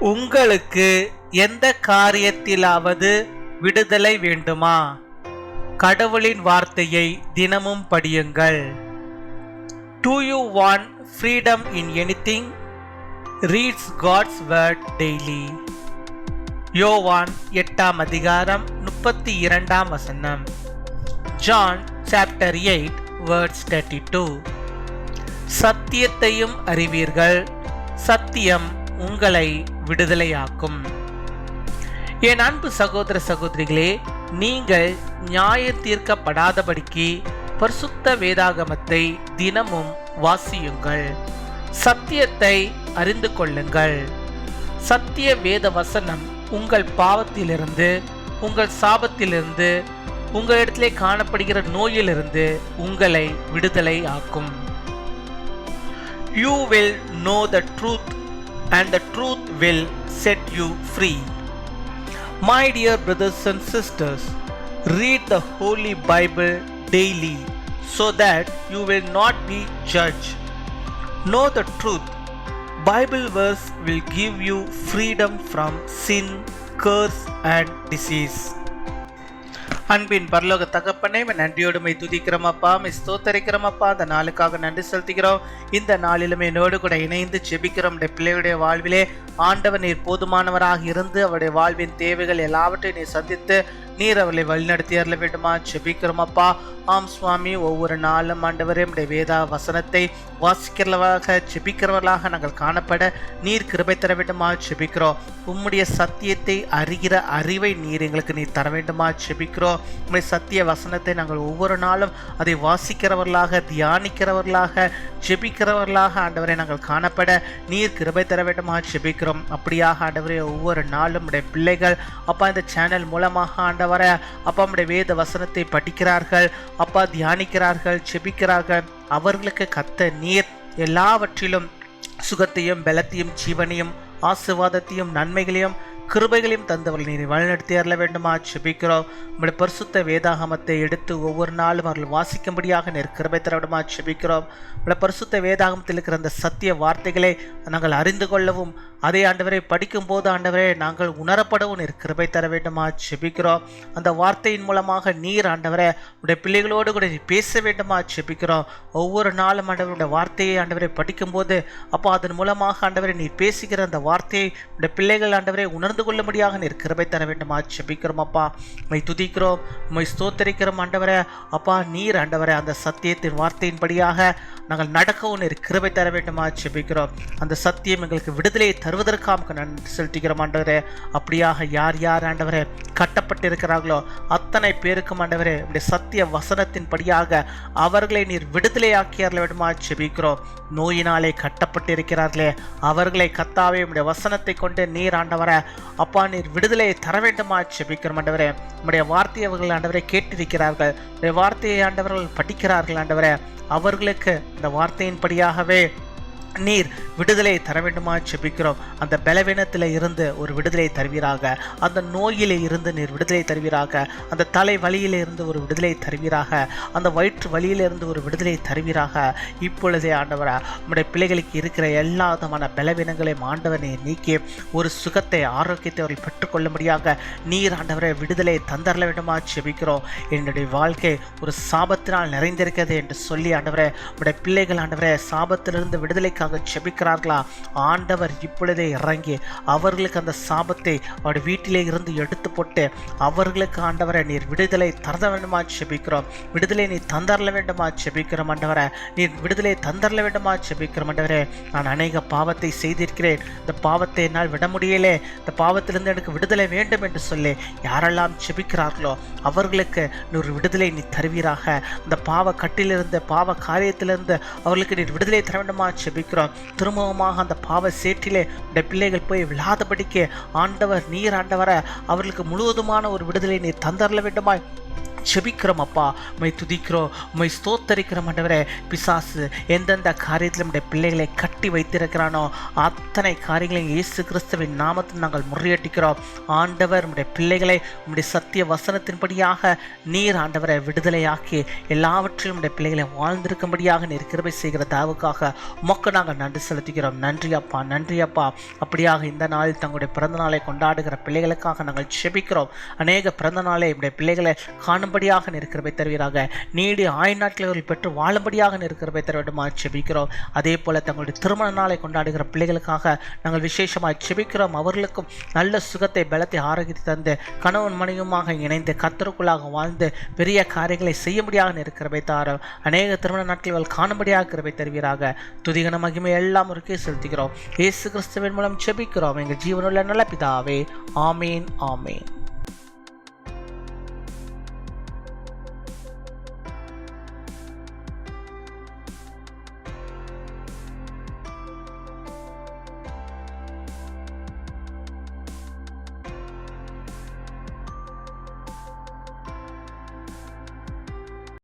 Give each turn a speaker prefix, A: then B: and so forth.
A: உங்களுக்கு எந்த காரியத்திலாவது விடுதலை வேண்டுமா? கடவுளின் வார்த்தையை தினமும் படியுங்கள். Do you want freedom in anything? Read God's word daily. யோவான் 8 அதிகாரம் 32 John chapter 8 verse 32. சத்தியத்தையும் அறிவீர்கள், சத்தியம் உங்களை விடுதலையாக்கும். என் அன்பு சகோதர சகோதரிகளே, நீங்கள் நியாயம் தீர்க்கப்படாதபடிக்கு பரிசுத்த வேதாகமத்தை தினமும் வாசியுங்கள். சத்தியத்தை அறிந்து கொள்ளுங்கள். சத்திய வேத வசனம் உங்கள் பாவத்திலிருந்து, உங்கள் சாபத்திலிருந்து, உங்களிடத்திலே காணப்படுகிற நோயிலிருந்து உங்களை விடுதலை ஆக்கும். You will know the truth and the truth will set you free. My dear brothers and sisters, read the Holy Bible daily so that you will not be judged. Know the truth. Bible verse will give you freedom from sin, curse and disease. அன்பின் பரலோக தகப்பனே, நன்றியோடுமை துதிக்கிறோம் அப்பா, ஸ்தோத்தரிக்கிறோம் அப்பா. அந்த நாளுக்காக நன்றி செலுத்துகிறோம். இந்த நாளிலுமே என்னோடு கூட இணைந்து ஜெபிக்கிறோம். பிள்ளைகளுடைய வாழ்விலே ஆண்டவர் நீர் போதுமானவராக இருந்து அவருடைய வாழ்வின் தேவைகள் எல்லாவற்றையும் நீர் சந்தித்து நீர் அவர்களை வழிநடத்தி அருள வேண்டுமா ஜெபிக்கிறோம் அப்பா. ஆம் சுவாமி, ஒவ்வொரு நாளும் ஆண்டவரே உடைய வேதா வசனத்தை வாசிக்கிறவர்களாக ஜெபிக்கிறவர்களாக நாங்கள் காணப்பட நீர் கிருபை தர வேண்டுமா ஜெபிக்கிறோம். உம்முடைய சத்தியத்தை அறிகிற அறிவை நீர் எங்களுக்கு நீர் தர வேண்டுமா ஜெபிக்கிறோம். உம்முடைய சத்திய வசனத்தை நாங்கள் ஒவ்வொரு நாளும் அதை வாசிக்கிறவர்களாக, தியானிக்கிறவர்களாக, ஜெபிக்கிறவர்களாக ஆண்டவரை நாங்கள் காணப்பட நீர் கிருபை தர வேண்டுமா ஜெபிக்கிறோம். அப்படியாக ஆண்டவரே ஒவ்வொரு நாளும் உடைய பிள்ளைகள் அப்பா இந்த சேனல் மூலமாக ஆண்டவரை அப்பா உடைய வேத வசனத்தை படிக்கிறார்கள் அப்பா, தியானிக்கிறார்கள், ஜெபிக்கிறார்கள். அவர்களுக்கு கத்த நீர் எல்லாவற்றிலும் சுகத்தையும் பலத்தையும் ஜீவனையும் ஆசீர்வாதத்தையும் நன்மைகளையும் கிருபைகளையும் தந்தவர்கள் நீரை வழிநடத்தி அருள வேண்டுமா ஜெபிக்கிறோம். உங்களுடைய பரிசுத்த வேதாகமத்தை எடுத்து ஒவ்வொரு நாளும் அவர்கள் வாசிக்கும்படியாக நீர் கிருபை தர வேண்டுமா ஜெபிக்கிறோம். உங்களுடைய பரிசுத்த வேதாகமத்தில் இருக்கிற அந்த சத்திய வார்த்தைகளை நாங்கள் அறிந்து கொள்ளவும், அதை ஆண்டவரை படிக்கும் போது ஆண்டவரே நாங்கள் உணரப்படவும் நீர் கிருபை தர வேண்டுமா ஜெபிக்கிறோம். அந்த வார்த்தையின் மூலமாக நீர் ஆண்டவரை உடைய பிள்ளைகளோடு கூட நீர் பேச வேண்டுமா ஜெபிக்கிறோம். ஒவ்வொரு நாளும் ஆண்டவருடைய வார்த்தையை ஆண்டவரை படிக்கும்போது அப்போ அதன் மூலமாக ஆண்டவரை நீர் பேசுகிற அந்த வார்த்தையை உடைய பிள்ளைகள் ஆண்டவரை உணர்ந்து கொள்ளும்படியாக நீர் கிருபை தர வேண்டுமா ஜெபிக்கிறோம் அப்பா. உம்மை துதிக்கிறோம், உம்மை ஸ்தோத்தரிக்கிறோம் ஆண்டவரே அப்பா. நீர் ஆண்டவரே அந்த சத்தியத்தின் வார்த்தையின்படியாக நாங்கள் நடக்கவும் நீர் கிருபை தர வேண்டுமா ஜெபிக்கிறோம். அந்த சத்தியம் எங்களுக்கு விடுதலையை தருவதற்காக நன்றி செலுத்துகிறோம் ஆண்டவரே. அப்படியாக யார் யார் ஆண்டவரே கட்டப்பட்டு இருக்கிறார்களோ அத்தனை பேருக்கும் ஆண்டவரே உடைய சத்திய வசனத்தின் படியாக அவர்களை நீர் விடுதலையாக்கி அருள வேண்டுமா ஜெபிக்கிறோம். நோயினாலே கட்டப்பட்டு இருக்கிறார்களே அவர்களை கத்தாவே உடைய வசனத்தை கொண்டு நீர் ஆண்டவரை அப்பா நீர் விடுதலையை தர வேண்டுமா ஜெபிக்கிறோம் ஆண்டவரே. உடைய வார்த்தையை அவர்கள் ஆண்டவரை கேட்டிருக்கிறார்கள், உடைய வார்த்தையை ஆண்டவர்கள் படிக்கிறார்கள் ஆண்டவரே. அவர்களுக்கு இந்த வார்த்தையின்படியாகவே நீர் விடுதலை தர வேண்டுமா ஜெபிக்கிறோம். அந்த பலவீனத்தில் இருந்து ஒரு விடுதலை தருவீராக, அந்த நோயிலே இருந்து நீர் விடுதலை தருவீராக, அந்த தலை வலியில இருந்து ஒரு விடுதலை தருவீராக, அந்த வயிற்று வலியில இருந்து ஒரு விடுதலை தருவீராக. இப்பொழுதே ஆண்டவரா நம்முடைய பிள்ளைகளுக்கு இருக்கிற எல்லா விதமான பலவீனங்களையும் ஆண்டவனை நீக்கி ஒரு சுகத்தை, ஆரோக்கியத்தை அவர்கள் பெற்றுக்கொள்ளும்படியாக நீர் ஆண்டவரை விடுதலை தந்தரல வேண்டுமா ஜெபிக்கிறோம். என்னுடைய வாழ்க்கை ஒரு சாபத்தினால் நிறைந்திருக்கிறது என்று சொல்லி ஆண்டவரே உடைய பிள்ளைகள் ஆண்டவரே சாபத்திலிருந்து விடுதலை ஜெபிக்கிறார்களா? ஆண்டவர் இப்பொழுதே இறங்கி அவர்களுக்கு அந்த சாபத்தை அவருடைய வீட்டிலே இருந்து எடுத்து போட்டு அவர்களுக்கு ஆண்டவரை நீர் விடுதலை தர வேண்டுமா ஜெபிக்கிறோம். விடுதலை நீ தந்தரல வேண்டுமா ஜெபிக்கிறோம் ஆண்டவரை. நீர் விடுதலை தந்தரல வேண்டுமா ஜெபிக்கிறோம் ஆண்டவரே. நான் அநேக பாவத்தை செய்திருக்கிறேன், இந்த பாவத்தை என்னால் விட முடியலே, இந்த பாவத்திலிருந்து எனக்கு விடுதலை வேண்டும் என்று சொல்லி யாரெல்லாம் ஜெபிக்கிறார்களோ அவர்களுக்கு நீர் விடுதலை நீ தருவீராக. இந்த பாவ கட்டிலிருந்து, பாவ காரியத்திலிருந்து அவர்களுக்கு நீர் விடுதலை தர வேண்டுமா ஜெபிக்கிறோம். திரும்பவுமாக அந்த பாவ சேற்றிலே இந்த பிள்ளைகள் போய் விழாதபடிக்கு ஆண்டவர் நீர் ஆண்டவரை அவர்களுக்கு முழுவதுமான ஒரு விடுதலை நீர் தந்தரல வேண்டுமாய் ஜெபிக்கிறோம் அப்பா. உம்மை துதிக்கிறோம், உம்மை ஸ்தோத்தரிக்கிறோம் ஆண்டவரே. பிசாசு எந்தெந்த காரியத்தில் நம்முடைய பிள்ளைகளை கட்டி வைத்திருக்கிறானோ அத்தனை காரியங்களையும் இயேசு கிறிஸ்துவின் நாமத்தில் நாங்கள் முறியடிக்கிறோம். ஆண்டவர் உம்முடைய பிள்ளைகளை உம்முடைய சத்திய வசனத்தின்படியாக நீர் ஆண்டவரை விடுதலையாக்கி எல்லாவற்றிலும் உம்முடைய பிள்ளைகளை வாழ்ந்திருக்கும்படியாக நீர் கிருபை செய்கிற தாவுக்காக உமக்கு நாங்கள் நன்றி செலுத்துகிறோம். நன்றி அப்பா, நன்றி அப்பா. அப்படியாக இந்த நாளில் தங்களுடைய பிறந்த நாளை கொண்டாடுகிற பிள்ளைகளுக்காக நாங்கள் ஜெபிக்கிறோம். அநேக பிறந்த நாளை உம்முடைய பிள்ளைகளை காணும்படியாக நீர் கிருபை தருவீராக. நீடி ஆயுநாட்களை பெற்று வாழும்படியாக நீர் கிருபை தர வேண்டுமாய் ஜெபிக்கிறோம். அதே போல தங்களுடைய திருமண நாளை கொண்டாடுகிற பிள்ளைகளுக்காக நாங்கள் விசேஷமாய் ஜெபிக்கிறோம். அவர்களுக்கும் நல்ல சுகத்தை, பலத்தை, ஆரோக்கியத்தை தந்து கணவன் மனைவியுமாக இணைந்து கர்த்தருக்குள்ளாக வாழ்ந்து பெரிய காரியங்களை செய்யும்படியாக நீர் கிருபை தாரும். அநேக திருமண நாட்கள் காணும்படியாக கிருபை தருவீராக. துதிகன மகிமை எல்லாம் ஒருக்கே செலுத்துகிறோம். இயேசு கிறிஸ்துவின் மூலம் ஜெபிக்கிறோம் எங்கள் ஜீவனுள்ள நல்ல பிதாவே. ஆமீன், ஆமீன்.